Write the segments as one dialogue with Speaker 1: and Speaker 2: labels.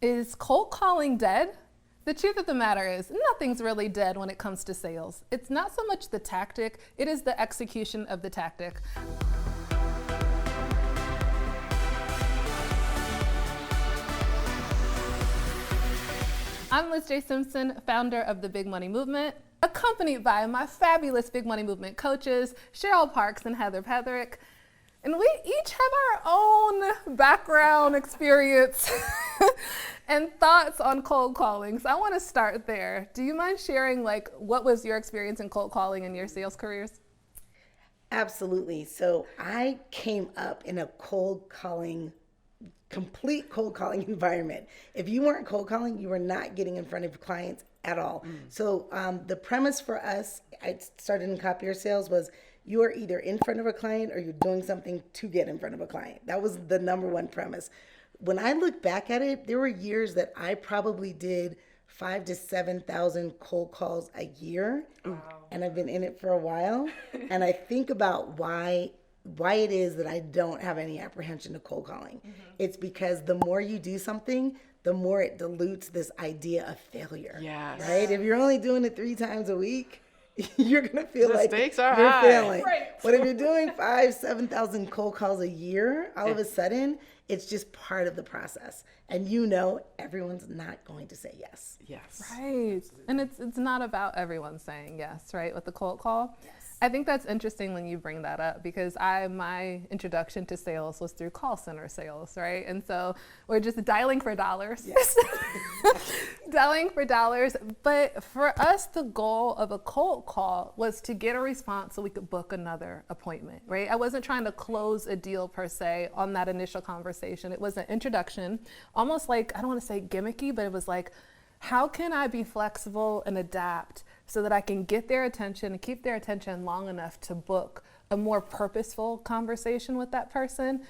Speaker 1: Is cold calling dead? The truth of the matter is, nothing's really dead when it comes to sales. It's not so much the tactic, it is the execution of the tactic. I'm LizJSimpson, founder of the Big Money Movement, accompanied by my fabulous Big Money Movement coaches, Cheryl Parks and Heather Pedrick. And we each have our own background experience and thoughts on cold calling. So I want to start there. Do you mind sharing what was your experience in cold calling in your sales careers?
Speaker 2: Absolutely. So I came up in a complete cold calling environment. If you weren't cold calling, you were not getting in front of clients at all. So the premise for us, I started in copier sales, was you are either in front of a client or you're doing something to get in front of a client. That was the number one premise. When I look back at it, there were years that I probably did 5,000 to 7,000 cold calls a year. Wow. And I've been in it for a while. And I think about why it is that I don't have any apprehension to cold calling. Mm-hmm. It's because the more you do something, the more it dilutes this idea of failure. Yes. Right? If you're only doing it 3 times a week, you're going to feel like you're failing. Right. But if you're doing 5,000, 7,000 cold calls a year, all of a sudden, it's just part of the process. And everyone's not going to say yes.
Speaker 1: Yes. Right. And it's not about everyone saying yes, right, with the cold call. Yes. I think that's interesting when you bring that up, because my introduction to sales was through call center sales, right? And so we're just dialing for dollars. Yes. Dialing for dollars. But for us, the goal of a cold call was to get a response so we could book another appointment, right? I wasn't trying to close a deal per se on that initial conversation. It was an introduction, almost like, I don't want to say gimmicky, but it was like, how can I be flexible and adapt so that I can get their attention and keep their attention long enough to book a more purposeful conversation with that person?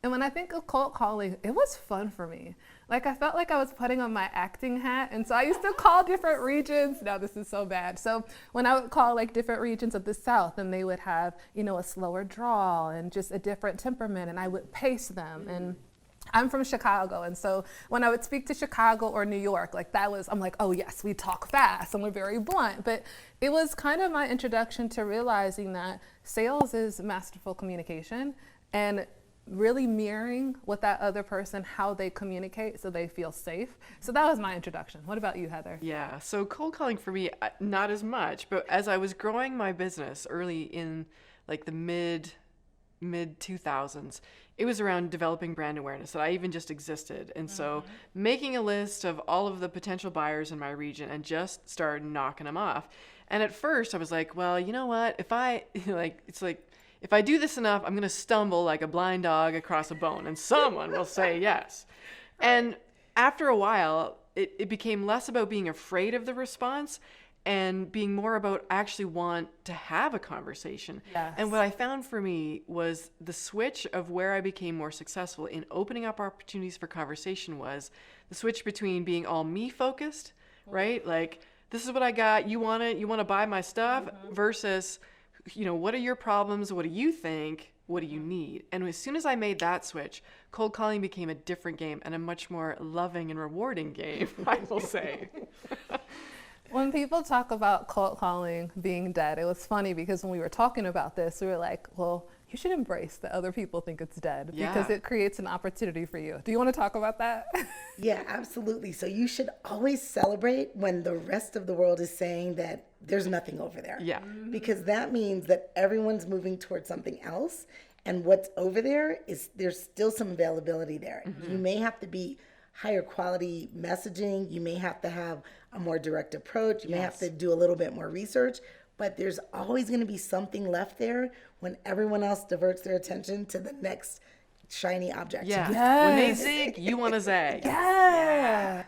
Speaker 1: And when I think of cold calling, it was fun for me. I felt like I was putting on my acting hat. And so I used to call different regions. Now this is so bad. So when I would call different regions of the South, and they would have, a slower drawl and just a different temperament, and I would pace them. And I'm from Chicago, and so when I would speak to Chicago or New York, I'm like, oh yes, we talk fast and we're very blunt. But it was kind of my introduction to realizing that sales is masterful communication and really mirroring what that other person, how they communicate so they feel safe. So that was my introduction. What about you, Heather?
Speaker 3: Yeah, so cold calling for me, not as much, but as I was growing my business early in the mid 2000s, it was around developing brand awareness that I even just existed. And so making a list of all of the potential buyers in my region and just start knocking them off. And at first I was like, well, you know what, if I if I do this enough, I'm going to stumble like a blind dog across a bone and someone will say yes. And after a while, it became less about being afraid of the response and being more about actually want to have a conversation. Yes. And what I found for me was the switch of where I became more successful in opening up opportunities for conversation was the switch between being all me focused, right? This is what I got. You want to buy my stuff versus, what are your problems? What do you think? What do you need? And as soon as I made that switch, cold calling became a different game and a much more loving and rewarding game, I will say.
Speaker 1: When people talk about cold calling being dead, it was funny because when we were talking about this, we were like, well, you should embrace that other people think it's dead because it creates an opportunity for you. Do you want to talk about that?
Speaker 2: Yeah, absolutely. So you should always celebrate when the rest of the world is saying that there's nothing over there. Yeah. Because that means that everyone's moving towards something else. And what's over there is there's still some availability there. Mm-hmm. You may have to be higher quality messaging. You may have to have a more direct approach. You may have to do a little bit more research, but there's always going to be something left there when everyone else diverts their attention to the next shiny object.
Speaker 3: Yeah. Yes. When they zig, you want to zag.
Speaker 1: Yeah.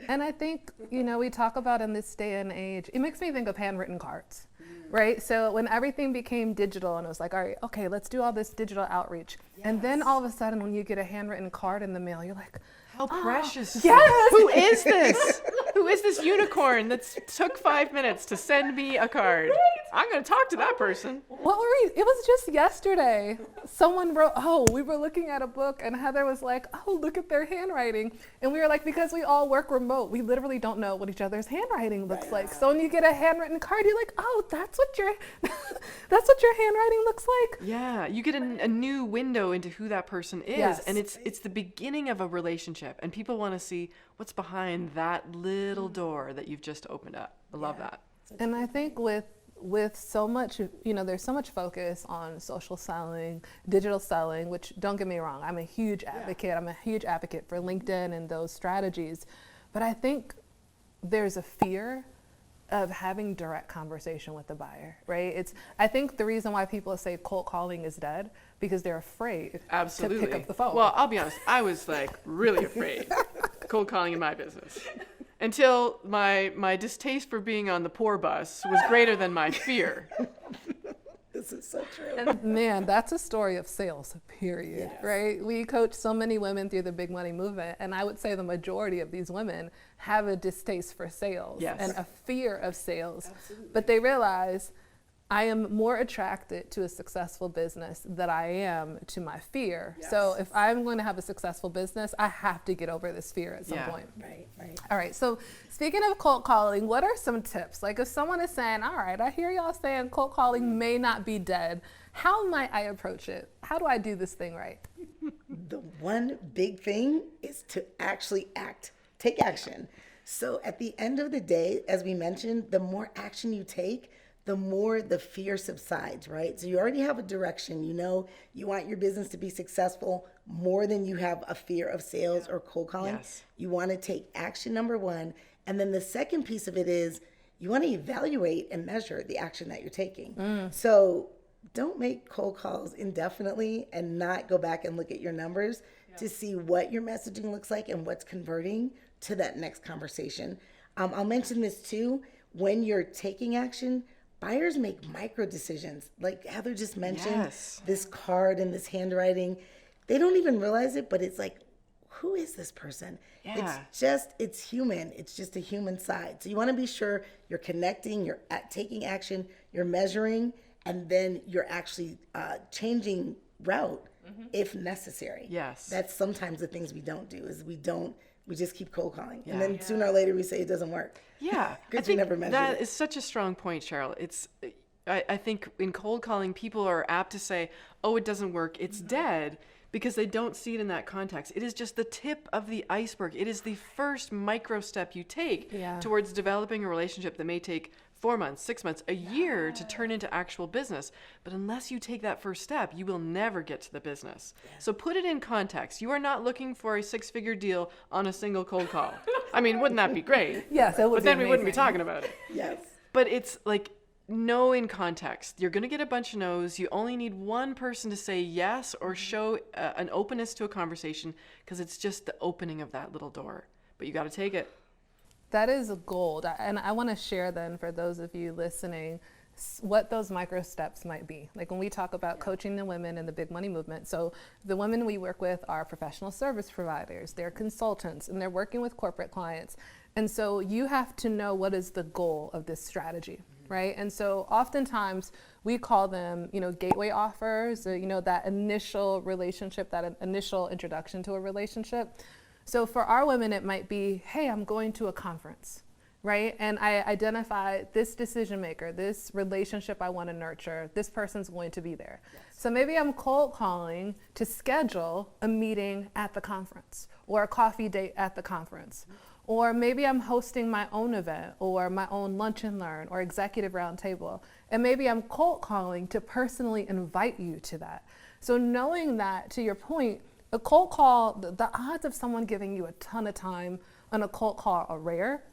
Speaker 1: And I think, we talk about in this day and age, it makes me think of handwritten cards, right? So when everything became digital and it was like, all right, okay, let's do all this digital outreach. Yes. And then all of a sudden when you get a handwritten card in the mail, you're like,
Speaker 3: how precious.
Speaker 1: Yes.
Speaker 3: Who is this? Who is this unicorn that took 5 minutes to send me a card? I'm going to talk to that person.
Speaker 1: What were we? It was just yesterday. Someone wrote, we were looking at a book and Heather was like, look at their handwriting. And we were like, because we all work remote, we literally don't know what each other's handwriting looks like. So when you get a handwritten card, you're like, that's what your handwriting looks like.
Speaker 3: Yeah, you get a new window into who that person is.
Speaker 1: Yes.
Speaker 3: And it's the beginning of a relationship. And people want to see what's behind that little door that you've just opened up. I love that.
Speaker 1: And I think with so much, there's so much focus on social selling, digital selling, which don't get me wrong, I'm a huge advocate. I'm a huge advocate for LinkedIn and those strategies. But I think there's a fear of having direct conversation with the buyer, right? I think the reason why people say cold calling is dead because they're afraid to pick up the phone.
Speaker 3: Well, I'll be honest, I was like really afraid cold calling in my business. Until my distaste for being on the poor bus was greater than my fear.
Speaker 2: This is so true.
Speaker 1: And man, that's a story of sales, period, right? We coach so many women through the big money movement, and I would say the majority of these women have a distaste for sales and a fear of sales. Absolutely. But they realize I am more attracted to a successful business than I am to my fear. Yes. So if I'm going to have a successful business, I have to get over this fear at some point.
Speaker 2: Right.
Speaker 1: All right, so speaking of cold calling, what are some tips? Like if someone is saying, all right, I hear y'all saying cold calling may not be dead, how might I approach it? How do I do this thing right?
Speaker 2: The one big thing is to actually take action. So at the end of the day, as we mentioned, the more action you take, the more the fear subsides, right? So you already have a direction. You want your business to be successful more than you have a fear of sales or cold calling.
Speaker 3: Yes.
Speaker 2: You want to take action, number one. And then the second piece of it is you want to evaluate and measure the action that you're taking. So don't make cold calls indefinitely and not go back and look at your numbers to see what your messaging looks like and what's converting to that next conversation. I'll mention this too. When you're taking action, buyers make micro decisions. Like Heather just mentioned, this card and this handwriting, they don't even realize it, but it's like, who is this person?
Speaker 3: Yeah.
Speaker 2: It's human. It's just a human side. So you want to be sure you're connecting, you're taking action, you're measuring, and then you're actually changing route if necessary.
Speaker 3: Yes.
Speaker 2: That's sometimes the things we don't do is we just keep cold calling. And then sooner or later we say it doesn't work.
Speaker 3: Yeah.
Speaker 2: Because we never measured
Speaker 3: that
Speaker 2: it.
Speaker 3: is such a strong point, Cheryl. I think in cold calling, people are apt to say, it doesn't work. It's dead because they don't see it in that context. It is just the tip of the iceberg. It is the first micro step you take towards developing a relationship that may take 4 months, 6 months, a year to turn into actual business. But unless you take that first step, you will never get to the business. So put it in context. You are not looking for a 6-figure deal on a single cold call. I mean, wouldn't that be great?
Speaker 1: Yes, it would.
Speaker 3: But then we wouldn't be talking about it.
Speaker 2: Yes.
Speaker 3: But it's like, know in context. You're going to get a bunch of no's. You only need one person to say yes or show an openness to a conversation because it's just the opening of that little door. But you got to take it.
Speaker 1: That is gold. And I want to share then for those of you listening what those micro steps might be. Like when we talk about coaching the women in the big money movement. So the women we work with are professional service providers, they're consultants, and they're working with corporate clients. And so you have to know what is the goal of this strategy, right? And so oftentimes we call them, gateway offers, or, that initial relationship, that initial introduction to a relationship. So for our women, it might be, hey, I'm going to a conference, right? And I identify this decision maker, this relationship I want to nurture, this person's going to be there. Yes. So maybe I'm cold calling to schedule a meeting at the conference or a coffee date at the conference. Or maybe I'm hosting my own event or my own lunch and learn or executive roundtable. And maybe I'm cold calling to personally invite you to that. So knowing that, to your point, a cold call, the odds of someone giving you a ton of time on a cold call are rare.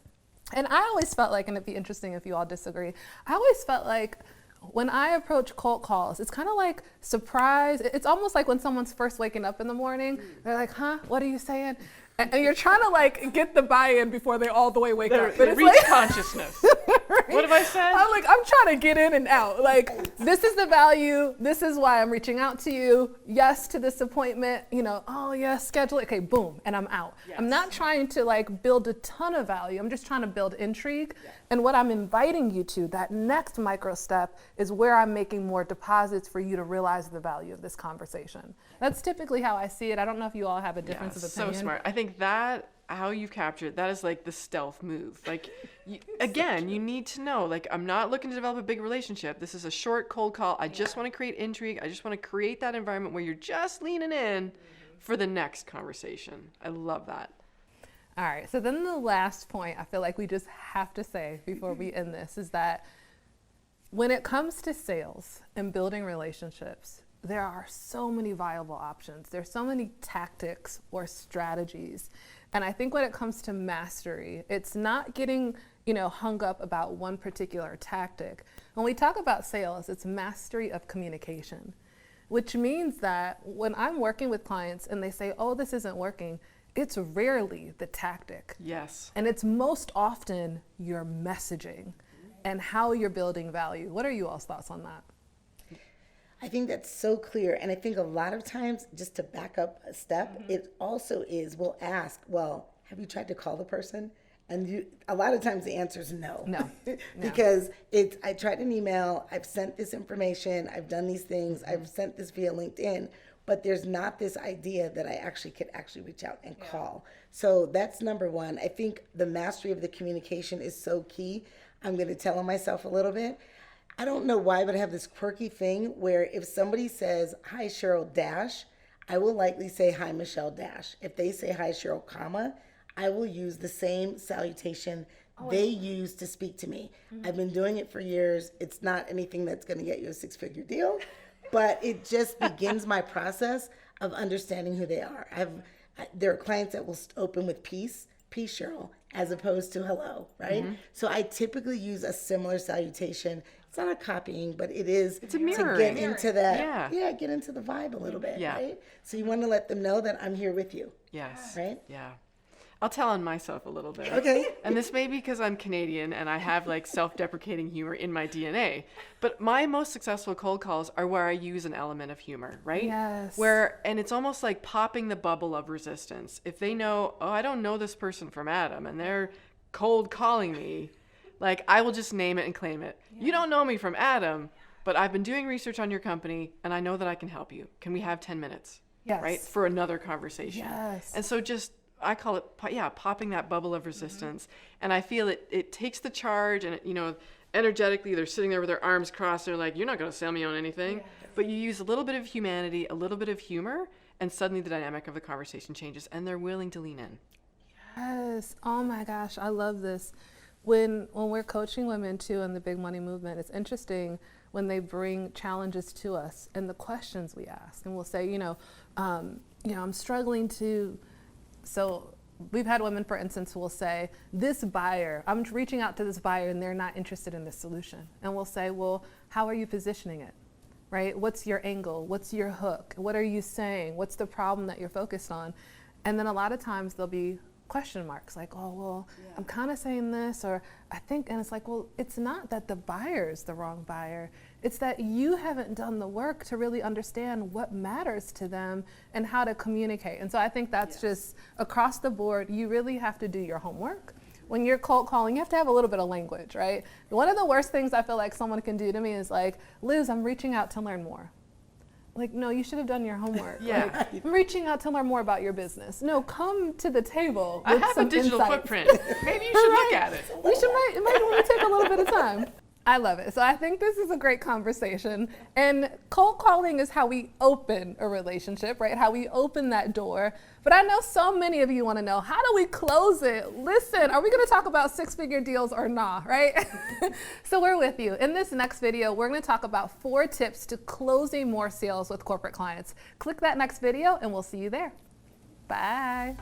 Speaker 1: And I always felt like, and it'd be interesting if you all disagree, I always felt like when I approach cold calls, it's kind of like surprise. It's almost like when someone's first waking up in the morning, they're like, huh, what are you saying? And you're trying to get the buy-in before they all the way wake up.
Speaker 3: But it's reach consciousness. What have I said?
Speaker 1: I'm like, I'm trying to get in and out. Like, this is the value. This is why I'm reaching out to you. Yes to this appointment. You know, oh yeah, schedule it. Okay, boom, and I'm out.
Speaker 3: Yes.
Speaker 1: I'm not trying to like build a ton of value. I'm just trying to build intrigue. Yeah. And what I'm inviting you to, that next micro step, is where I'm making more deposits for you to realize the value of this conversation. That's typically how I see it. I don't know if you all have a difference of opinion.
Speaker 3: So smart. I think that how you've captured it, that is like the stealth move. Like, again, you need to know, like, I'm not looking to develop a big relationship. This is a short cold call. I just want to create intrigue. I just want to create that environment where you're just leaning in for the next conversation. I love that.
Speaker 1: All right. So then the last point I feel like we just have to say before we end this is that when it comes to sales and building relationships, there are so many viable options. There's so many tactics or strategies. And I think when it comes to mastery, it's not getting, hung up about one particular tactic. When we talk about sales, it's mastery of communication, which means that when I'm working with clients and they say, oh, this isn't working, it's rarely the tactic.
Speaker 3: Yes.
Speaker 1: And it's most often your messaging and how you're building value. What are you all's thoughts on that?
Speaker 2: I think that's so clear. And I think a lot of times, just to back up a step, it also is, we'll ask, well, have you tried to call the person? And a lot of times the answer is no.
Speaker 1: No.
Speaker 2: Because I tried an email, I've sent this information, I've done these things, I've sent this via LinkedIn, but there's not this idea that I could reach out and call. So that's number one. I think the mastery of the communication is so key. I'm going to tell on myself a little bit. I don't know why, but I have this quirky thing where if somebody says, hi, Cheryl Dash, I will likely say, hi, Michelle Dash. If they say, hi, Cheryl, comma, I will use the same salutation they use to speak to me. I've been doing it for years. It's not anything that's going to get you a 6-figure deal, but it just begins my process of understanding who they are. There are clients that will open with peace, Cheryl, as opposed to hello, right? So I typically use a similar salutation. It's not a copying, but it's
Speaker 3: a mirroring.
Speaker 2: to get into that, get into the vibe a little bit, right? So you want to let them know that I'm here with you.
Speaker 3: Yes.
Speaker 2: Right?
Speaker 3: Yeah. I'll tell on myself a little bit.
Speaker 2: Okay.
Speaker 3: And this may be because I'm Canadian and I have like self-deprecating humor in my DNA. But my most successful cold calls are where I use an element of humor, right?
Speaker 1: Yes.
Speaker 3: And it's almost like popping the bubble of resistance. If they know, oh, I don't know this person from Adam and they're cold calling me, like I will just name it and claim it. Yeah. You don't know me from Adam, but I've been doing research on your company and I know that I can help you. Can we have 10 minutes?
Speaker 1: Yes.
Speaker 3: Right? For another conversation.
Speaker 1: Yes.
Speaker 3: And so I call it, popping that bubble of resistance. And I feel it takes the charge and, energetically they're sitting there with their arms crossed. They're like, you're not going to sell me on anything. Yes. But you use a little bit of humanity, a little bit of humor, and suddenly the dynamic of the conversation changes and they're willing to lean in.
Speaker 1: Yes. Oh my gosh. I love this. When we're coaching women too in the big money movement, it's interesting when they bring challenges to us and the questions we ask. And we'll say, I'm struggling to... So we've had women, for instance, who will say, I'm reaching out to this buyer and they're not interested in this solution. And we'll say, well, how are you positioning it, right? What's your angle? What's your hook? What are you saying? What's the problem that you're focused on? And then a lot of times there'll be question marks like, oh, well, I'm kind of saying this, or I think, and it's like, well, it's not that the buyer's the wrong buyer. It's that you haven't done the work to really understand what matters to them and how to communicate. And so I think that's just across the board. You really have to do your homework. When you're cold calling, you have to have a little bit of language, right? One of the worst things I feel like someone can do to me is like, Liz, I'm reaching out to learn more. Like, no, you should have done your homework.
Speaker 3: Yeah.
Speaker 1: Like, I'm reaching out to learn more about your business. No, come to the table
Speaker 3: I
Speaker 1: with
Speaker 3: have
Speaker 1: some
Speaker 3: a digital
Speaker 1: insights.
Speaker 3: footprint. Maybe you should look at it.
Speaker 1: It might want to take a little bit of time. I love it. So I think this is a great conversation. And cold calling is how we open a relationship, right? How we open that door. But I know so many of you want to know, how do we close it? Listen, are we going to talk about 6-figure deals or not, right? So we're with you. In this next video, we're going to talk about 4 tips to closing more sales with corporate clients. Click that next video and we'll see you there. Bye.